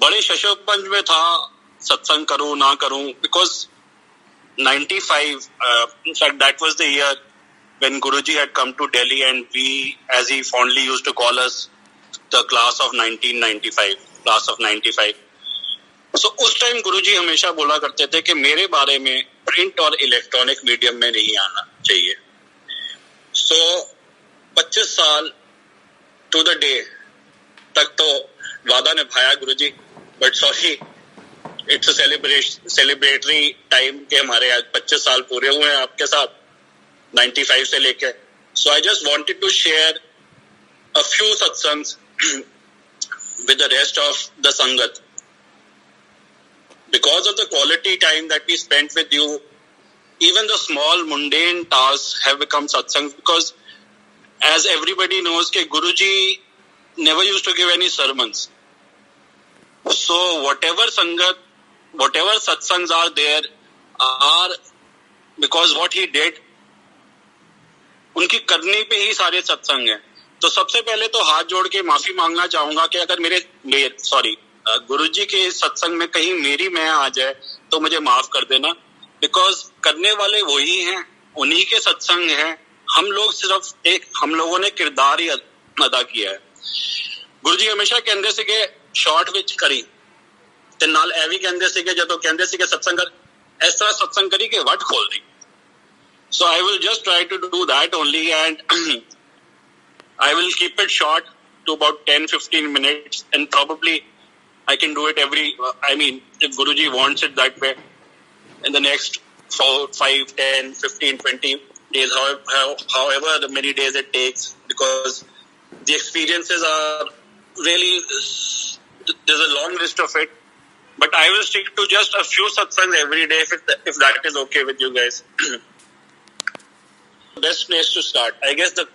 बड़े शशोपंज में था सत्संग करूं ना करूं, because 95 in fact that was the year when Guruji had come to Delhi, and we, as he fondly used to call us, the class of 1995, class of 95. So उस time गुरुजी हमेशा बोला करते थे कि मेरे बारे में प्रिंट और इलेक्ट्रॉनिक मीडियम में नहीं आना चाहिए. So 25 साल टू द डे तक तो वादा निभाया Guruji, but sorry, it's a celebratory time के हमारे आज 25 साल पूरे हुए हैं आपके साथ 95 से लेके. So I just wanted to share a few satsangs with the rest of the Sangat. Because of the quality time that we spent with you, even the small mundane tasks have become satsangs, because as everybody knows that Guruji never used to give any sermons. So whatever Sangat, whatever satsangs are there are because what he did, उनकी करनी पे ही सारे सत्संग हैं. तो सबसे पहले तो हाथ जोड़ के माफी मांगना चाहूंगा कि अगर मेरे गुरुजी के सत्संग में कहीं मेरी मैं आ जाए तो मुझे माफ कर देना, बिकॉज करने वाले वही हैं, उन्हीं के सत्संग हैं. हम लोग सिर्फ हम लोगों ने किरदार ही अदा किया है. गुरुजी हमेशा कहते थे कि शॉर्ट विच करी ते नाल ए भी कहते थे कि जदों कहते थे कि सत्संग कर, इस तरह सत्संग करी कि वट खोल दी. So I will just try to do that only, and I will keep it short to about 10-15 minutes, and probably I can do it if Guruji wants it that way, in the next 4, 5, 10, 15, 20 days, however many days it takes, because the experiences are really, there's a long list of it, but I will stick to just a few satsangs every day if that is okay with you guys. Best place to start, I guess the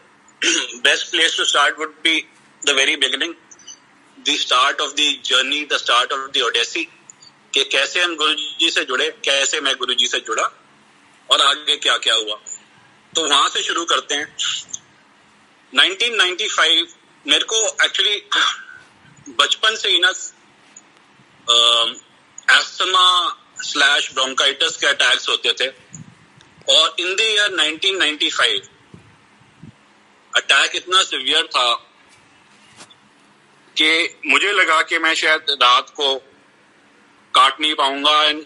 best place to start would be the very beginning, the start of the journey, the start of the odyssey, कि कैसे हम गुरुजी से जुड़े, कैसे मैं गुरुजी से जुड़ा और आगे क्या क्या हुआ. तो वहां से शुरू करते हैं. 1995 मेरे को एक्चुअली बचपन से ही ना एस्थमा/ब्रोंकाइटिस के अटैक्स होते थे, और इन द ईयर 1995 अटैक इतना सिवियर था कि मुझे लगा कि मैं शायद रात को काट नहीं पाऊंगा, and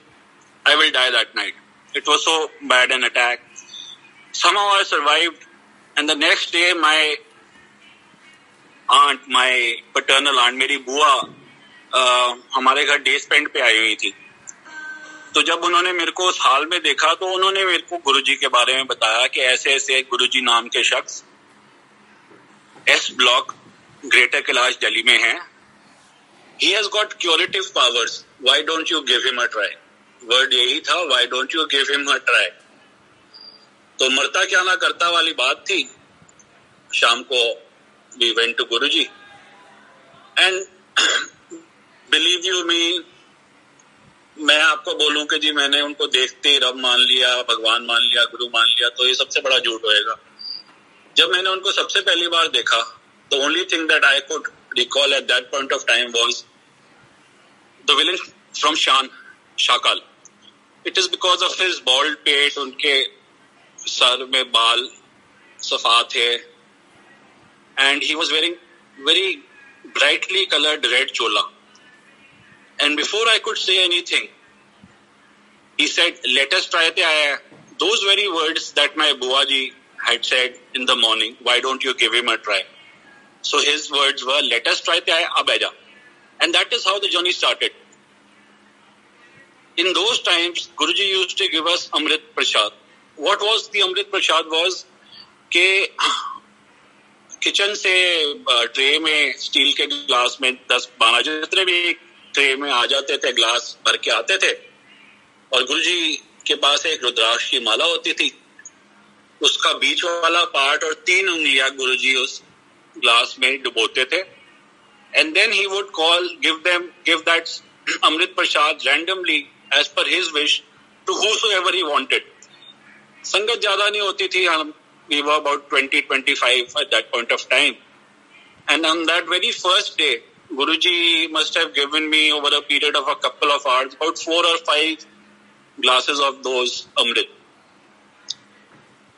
I will die that night. It was so bad an attack. somehow I survived, and the next day my paternal aunt, मेरी बुआ हमारे घर डे स्पेंड पे आई हुई थी. तो जब उन्होंने मेरे को उस हाल में देखा तो उन्होंने मेरे को गुरुजी के बारे में बताया कि ऐसे ऐसे गुरुजी नाम के शख्स S block greater Kailash Delhi में है. He has got curative powers. Why don't you give him a try? Word यही था, why don't you give him a try? तो मरता क्या ना करता वाली बात थी. शाम को we went to Guruji, and believe you me, मैं आपको बोलूं कि जी मैंने उनको देखते ही रब मान लिया, भगवान मान लिया, गुरु मान लिया, तो ये सबसे बड़ा झूठ होएगा. जब मैंने उनको सबसे पहली बार देखा, the only thing that I could recall at that point of time was the villain from Shakal. It is because of his bald pate, उनके सर में बाल सफा थे, and he was wearing very brightly colored red chola. And before I could say anything, he said, "Let us try the ayah." Those very words that my Buaji had said in the morning, why don't you give him a try? So his words were, "Let us try the ayah, ab aja." And that is how the journey started. In those times, Guruji used to give us Amrit Prasad. What was the Amrit Prasad was कि kitchen से tray में steel के glass में 10-12 जितने भी tray में आ जाते थे, ग्लास भर के आते थे, और गुरुजी के पास एक रुद्राक्ष की माला होती थी. उसका बीच वाला पार्ट और 3 उंगलियां गुरुजी उस ग्लास में डुबोते थे, and then he would give that Amrit Prasad randomly as per his wish to whosoever he wanted. संगत ज्यादा नहीं होती थी, हम we were about 20-25 at that point of time, and on that very first day Guruji must have given me over a period of a couple of hours about 4 or 5 glasses of those Amrit.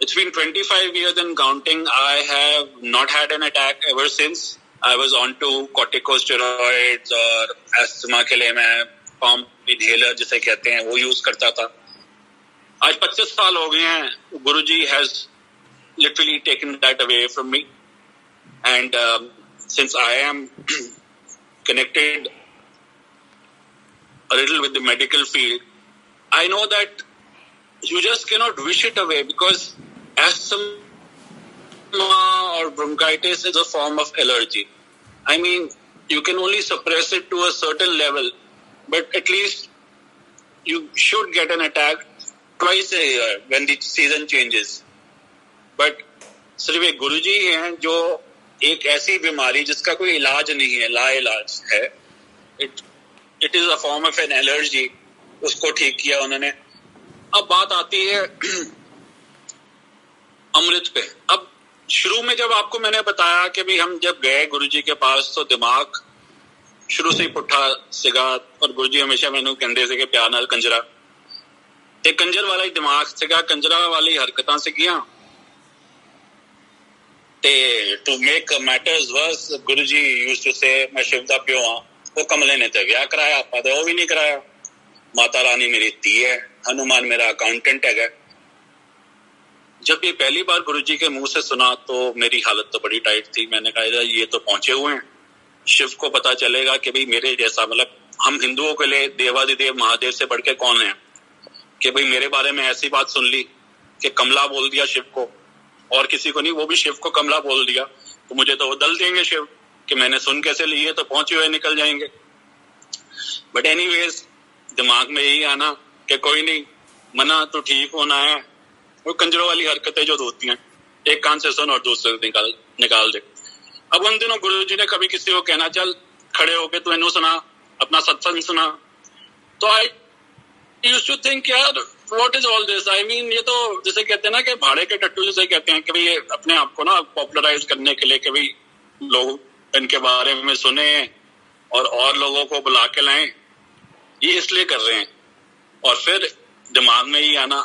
It's been 25 years and counting. I have not had an attack ever since. I was on to corticosteroids और asthma के लिए मैं pump inhaler जिसे कहते हैं वो use करता था. आज 25 साल हो गए हैं. Guruji has literally taken that away from me. And since I am connected a little with the medical field, I know that you just cannot wish it away because asthma or bronchitis is a form of allergy. I mean, you can only suppress it to a certain level, but at least you should get an attack twice a year when the season changes. But सिर्फ एक गुरुजी हैं जो एक ऐसी बीमारी जिसका कोई इलाज नहीं है, लाइलाज है, it is a form of an allergy, उसको ठीक किया उन्होंने. अब बात आती है अमृत पे. अब शुरू में जब आपको मैंने बताया कि भी हम जब गए गुरुजी के पास तो दिमाग शुरू से ही पुट्ठा सिगा और गुरुजी हमेशा मैनू कहते थे कि प्यार नाल कंजरा ते कंजर वाला ही दिमाग सिगा, कंजरा वाली हरकतां सिगियां. To make matters worse, Guruji used to say, मैं शिव दा प्यो हाँ. वो कमले ने तो विआह कराया, आपा तो वो भी नहीं कराया. माता रानी मेरी धी है, हनुमान मेरा अकाउंटेंट है. जब ये पहली बार गुरुजी के मुंह से सुना तो मेरी हालत तो बड़ी टाइट थी. मैंने कहा ये तो पहुंचे हुए हैं, शिव को पता चलेगा कि भाई मेरे जैसा, मतलब हम हिंदुओं के लिए देवादिदेव महादेव से बढ़ के कौन है, कि भाई मेरे बारे में ऐसी बात सुन ली कि कमला बोल दिया शिव को, और किसी को नहीं, वो भी शिव को कमला बोल दिया, तो मुझे तो वो दल देंगे शिव कि मैंने सुन कैसे लिए, तो पहुंचे हुए निकल जाएंगे. बट एनीवेज दिमाग में यही आना कि कोई नहीं, मना तो ठीक होना है. वो कंजरों वाली हरकतें जो होती हैं, एक कान से सुन और दूसरे निकाल दे. अब उन दिनों गुरुजी ने कभी किसी को कहना चल खड़े होके तू इन्हों सुना, अपना सत्संग सुना, तो आई यूज्ड टू थिंक यार what is all this. I mean ये तो जैसे कहते हैं ना कि भाड़े के टट्टू जैसे कहते हैं कि भाई ये अपने आप को ना पॉपुलराइज करने के लिए कि भाई लोग इनके बारे में सुने और लोगों को बुला के लाएं, ये इसलिए कर रहे हैं. और फिर दिमाग में ही आना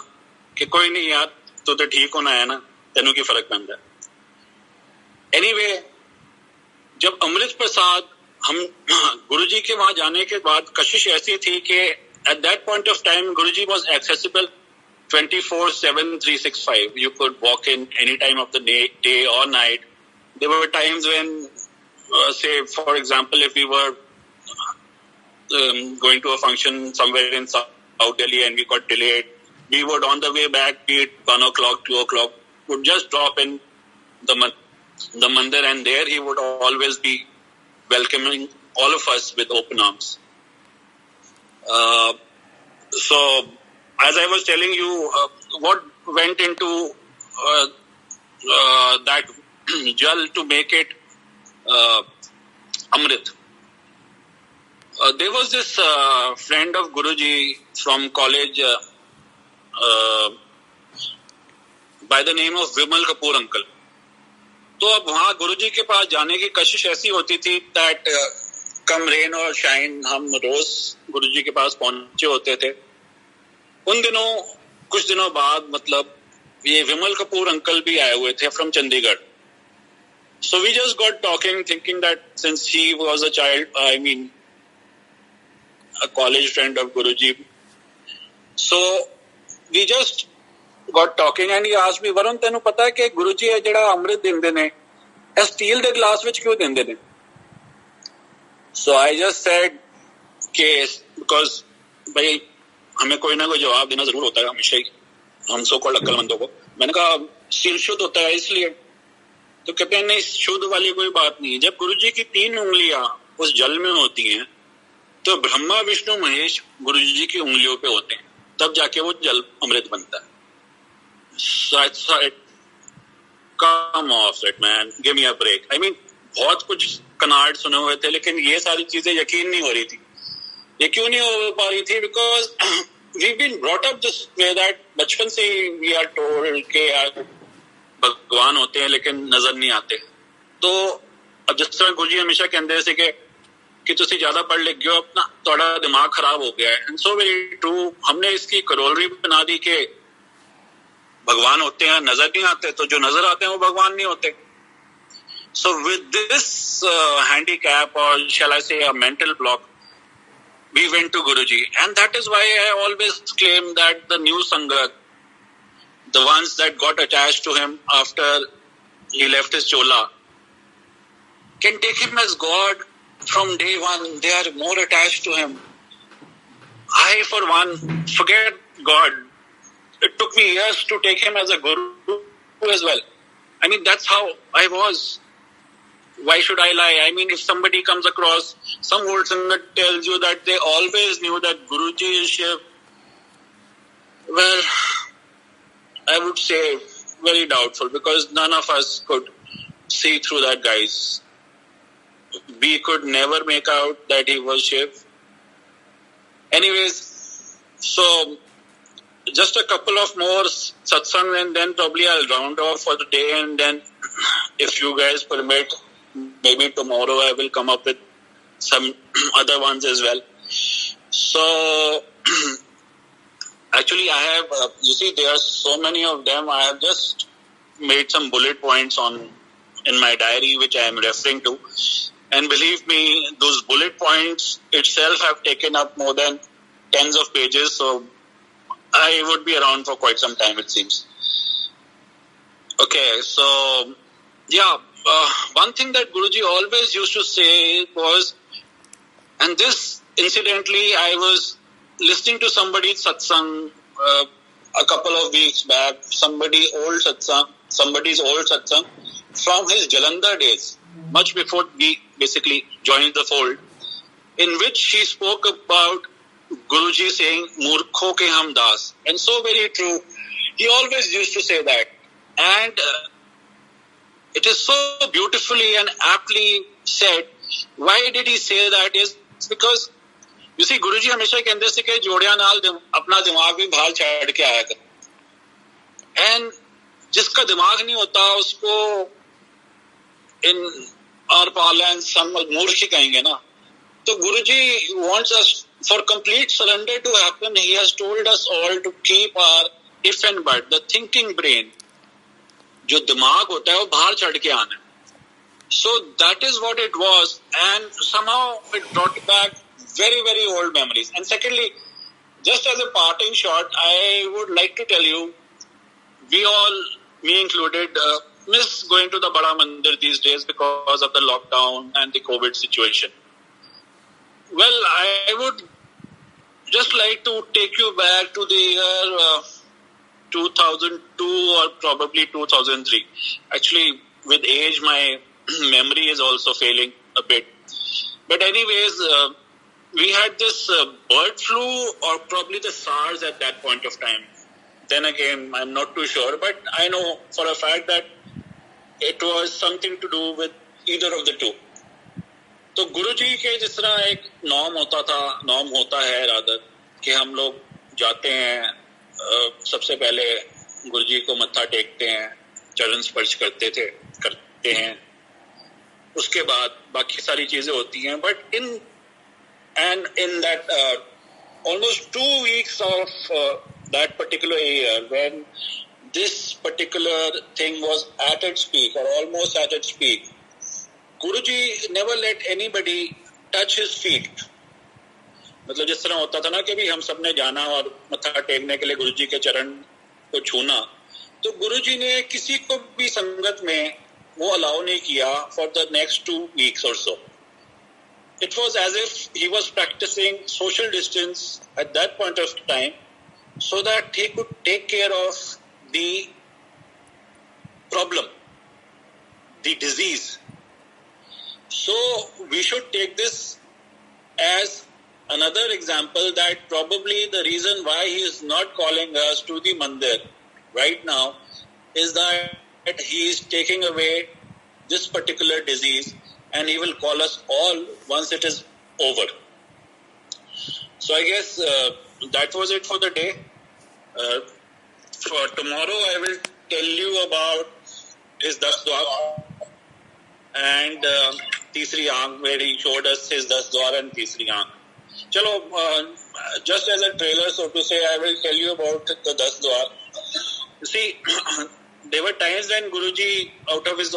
कि कोई नहीं यार तो ठीक होना है ना, तेनों की फर्क पैंदा. एनीवे जब अमृत प्रसाद हम गुरुजी के वहां जाने के बाद कशिश ऐसी थी कि at that point of time Guruji was accessible 24/7 365. You could walk in any time of the day or night. There were times when say for example if we were going to a function somewhere in South Delhi and we got delayed, we would on the way back, be it 1 o'clock 2 o'clock, would just drop in the mandir, and there he would always be welcoming all of us with open arms. So as I was telling you, what went into that jal to make it Amrit. There was this friend of Guruji from college by the name of Vimal Kapoor uncle. तो अब वहाँ गुरुजी के पास जाने की कशिश ऐसी होती थी that come rain और शाइन हम रोज गुरुजी के पास पहुंचे होते थे. उन दिनों कुछ दिनों बाद मतलब ये विमल कपूर अंकल भी आए हुए थे from Chandigarh. So we just got talking thinking that since he was a child, I mean a college friend of Guruji, so we just got talking and he asked me, Varun तेनू पता है कि गुरुजी है ਜਿਹੜਾ ਅੰਮ੍ਰਿਤ ਦਿੰਦੇ ਨੇ ਇਹ ਸਟੀਲ ਦੇ ਗਲਾਸ ਵਿੱਚ ਕਿਉਂ ਦਿੰਦੇ ਨੇ? So I just said कि because भाई हमें कोई ना कोई जवाब देना जरूर होता है हमेशा ही, हम सो कॉल्ड अक्लमंदों को. मैंने कहा स्टील शुद्ध होता है इसलिए. तो कहते हैं नहीं, शुद्ध वाली कोई बात नहीं है. जब गुरुजी की 3 उंगलियां उस जल में होती हैं तो ब्रह्मा विष्णु महेश गुरुजी की उंगलियों पे होते हैं, तब जाके वो जल अमृत बनता है. Come off it man, give me a break. I mean बहुत कुछ कनार्ड सुने हुए थे लेकिन ये सारी चीजें यकीन नहीं हो रही थी. ये क्यों नहीं हो पा रही थी? Because we been brought up this way that बचपन से वी आर टोल्ड के यार भगवान होते हैं लेकिन नजर नहीं आते. तो अब जिस तरह गुरुजी हमेशा कहते थे कि कि तुसी ज्यादा पढ़ लिख गए, अपना थोड़ा दिमाग खराब हो गया है. And so very true. हमने इसकी करोलरी बना दी कि भगवान होते हैं, नजर नहीं आते, तो जो नजर आते हैं वो भगवान नहीं होते. So with this handicap, or shall I say a mental block, we went to Guruji. And that is why I always claim that the new Sangat, the ones that got attached to him after he left his chola, can take him as God from day one. They are more attached to him. I, for one, forget God. It took me years to take him as a guru as well. I mean, that's how I was. Why should I lie? I mean, if somebody comes across, some old Sangat tells you that they always knew that Guruji is Shiv, well, I would say very doubtful, because none of us could see through that, guys. We could never make out that he was Shiv. Anyways, so just a couple of more satsang, and then probably I'll round off for the day, and then if you guys permit, maybe tomorrow I will come up with some other ones as well. So actually I have, you see, there are so many of them. I have just made some bullet points in my diary which I am referring to, and believe me, those bullet points itself have taken up more than tens of pages, so I would be around for quite some time, it seems. Okay, so yeah, one thing that Guruji always used to say was, and this incidentally, I was listening to somebody's satsang a couple of weeks back, somebody's old satsang from his Jalandhar days, much before we basically joined the fold, in which he spoke about Guruji saying, "Murkho ke hum das," and so very true. He always used to say that, and it is so beautifully and aptly said. Why did he say that? Is because, you see, Guruji हमेशा कहते थे कि जोड़ियां नाल अपना दिमाग भी बाहर छाड़ के आया कर, and जिसका दिमाग नहीं होता उसको in our parlance हम मूर्ख ही कहेंगे ना. So Guruji wants us, for complete surrender to happen, he has told us all to keep our if and but, the thinking brain, जो दिमाग होता है वो बाहर चढ़ के आना है. So that is what it was, and somehow it brought back very, very old memories. And secondly, just as a parting shot, I would like to tell you, we all, me included, miss going to the Bada Mandir these days because of the lockdown and the COVID situation. Well, I would just like to take you back to the year 2002 or probably 2003. Actually, with age, my memory is also failing a bit. But anyways, we had this bird flu, or probably the SARS at that point of time. Then again, I'm not too sure, but I know for a fact that it was something to do with either of the two. तो गुरुजी के जिस तरह एक norm होता है rather, कि हम लोग जाते हैं, सबसे पहले गुरुजी को मत्था टेकते हैं, चरण स्पर्श करते हैं, उसके बाद बाकी सारी चीजें होती हैं. But in that almost 2 weeks of that particular year, when this particular thing was at its peak or almost at its peak, Guruji never let anybody touch his feet. मतलब जिस तरह होता था ना कि भी हम सब ने जाना और मत्था टेकने के लिए गुरुजी के चरण को छूना, तो गुरुजी ने किसी को भी संगत में वो अलाउ नहीं किया for the next 2 weeks or so. It was as if he was practicing social distance at that point of time, so that he could take care of the problem, the disease. So we should take this as another example that probably the reason why he is not calling us to the mandir right now is that he is taking away this particular disease, and he will call us all once it is over. So I guess that was it for the day. For tomorrow, I will tell you about his Das Dua, and तीसरी आंख, where he showed us his 10 द्वार and तीसरी आंख. चलो, just as a trailer, so to say, I will tell you about the 10 द्वार. See, there were times when Guruji, out of his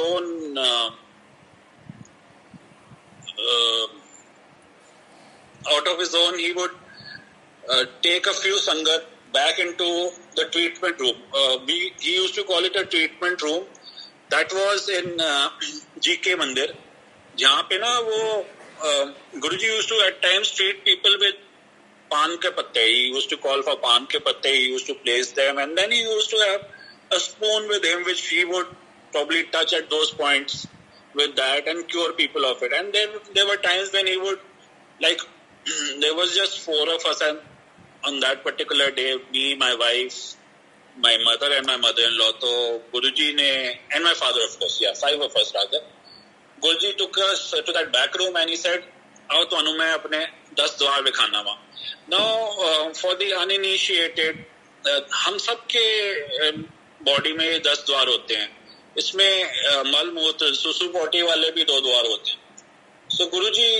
own he would take a few sangat back into the treatment room. He used to call it a treatment room. That was in GK Mandir. जहाँ पे ना वो Guruji used to at times treat people with pan ke patte. He used to call for pan ke patte. He used to place them, and then he used to have a spoon with him, which he would probably touch at those points with that and cure people of it. And then there were times when he would, like, there was just 4 of us, and on that particular day, me, my wife, my mother and my mother-in-law, so Guruji ne, and my father, of course, 5 of us rather. Guruji took us to that back room and he said, आओ तो अनु मैं अपने 10 द्वार दिखाना वहाँ. Now, for the uninitiated, हम सब के बॉडी में 10 द्वार होते हैं. इसमें मल मूत्र सुसु पोटी वाले भी 2 द्वार होते हैं. So Guruji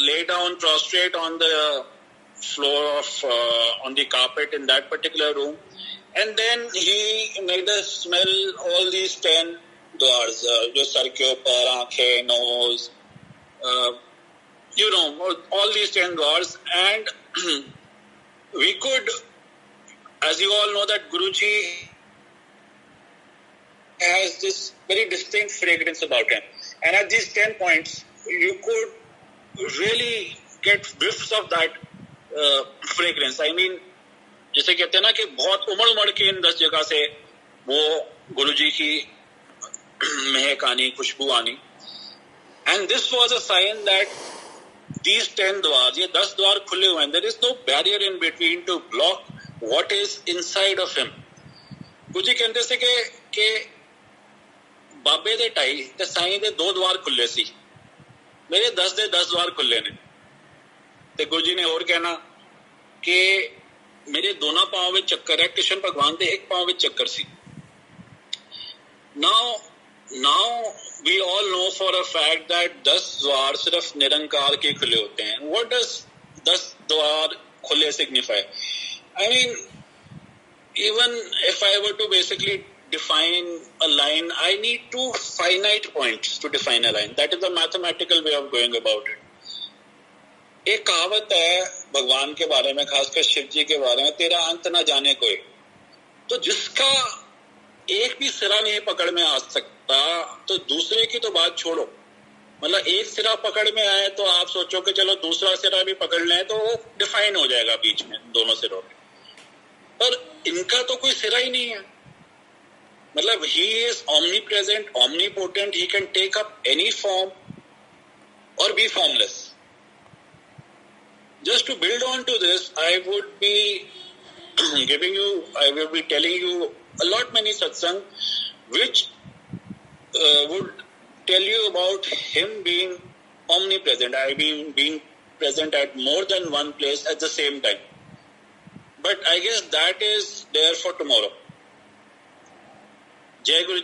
lay down prostrate on the floor of on the carpet in that particular room, and then he made us smell all these 10 द्वार्स, जो सर के ऊपर, आंखें, nose, all these 10 द्वार्स, and we could, as you all know, that Guruji has this very distinct fragrance about him, and at these 10 points you could really get whiffs of that fragrance. I mean, जैसे कहते हैं ना कि बहुत उमड़ के इन 10 जगह से वो गुरुजी की महक आनी, खुशबू आनी. And this was a sign that these 10 द्वार, ये 10 द्वार खुले हुए हैं. There is no barrier in between to block what is inside of him. गुरुजी कहते थे कि बाबे दे टाई ते साईं दे 2 द्वार खुले सी, मेरे 10 दे 10 द्वार खुले ने. ते गुरुजी ने और कहना कि मेरे दोनों पांव में चक्कर है, कृष्ण भगवान दे एक पांव में चक्कर सी. Now we all know for a fact that 10 द्वार सिर्फ निरंकार के खुले होते हैं. What does 10 द्वार खुले signify? I mean, even if I were to basically define a line, I need 2 finite points to define a line. That is the mathematical way of going about it. एक कहावत है भगवान के बारे में, खासकर शिव जी के बारे में, तेरा अंत न जाने कोई. तो जिसका एक भी सिरा नहीं पकड़ में आ सकता, तो दूसरे की तो बात छोड़ो. मतलब एक सिरा पकड़ में आए तो आप सोचो कि चलो दूसरा सिरा भी पकड़ लें तो वो डिफाइन हो जाएगा बीच में दोनों सिरों में. पर इनका तो कोई सिरा ही नहीं है. मतलब he is omnipresent, omnipotent, he can take up any form or be formless. Just to build on to this, I would be telling you a lot many satsang which would tell you about him being omnipresent. I mean, being present at more than one place at the same time. But I guess that is there for tomorrow. Jai Guru.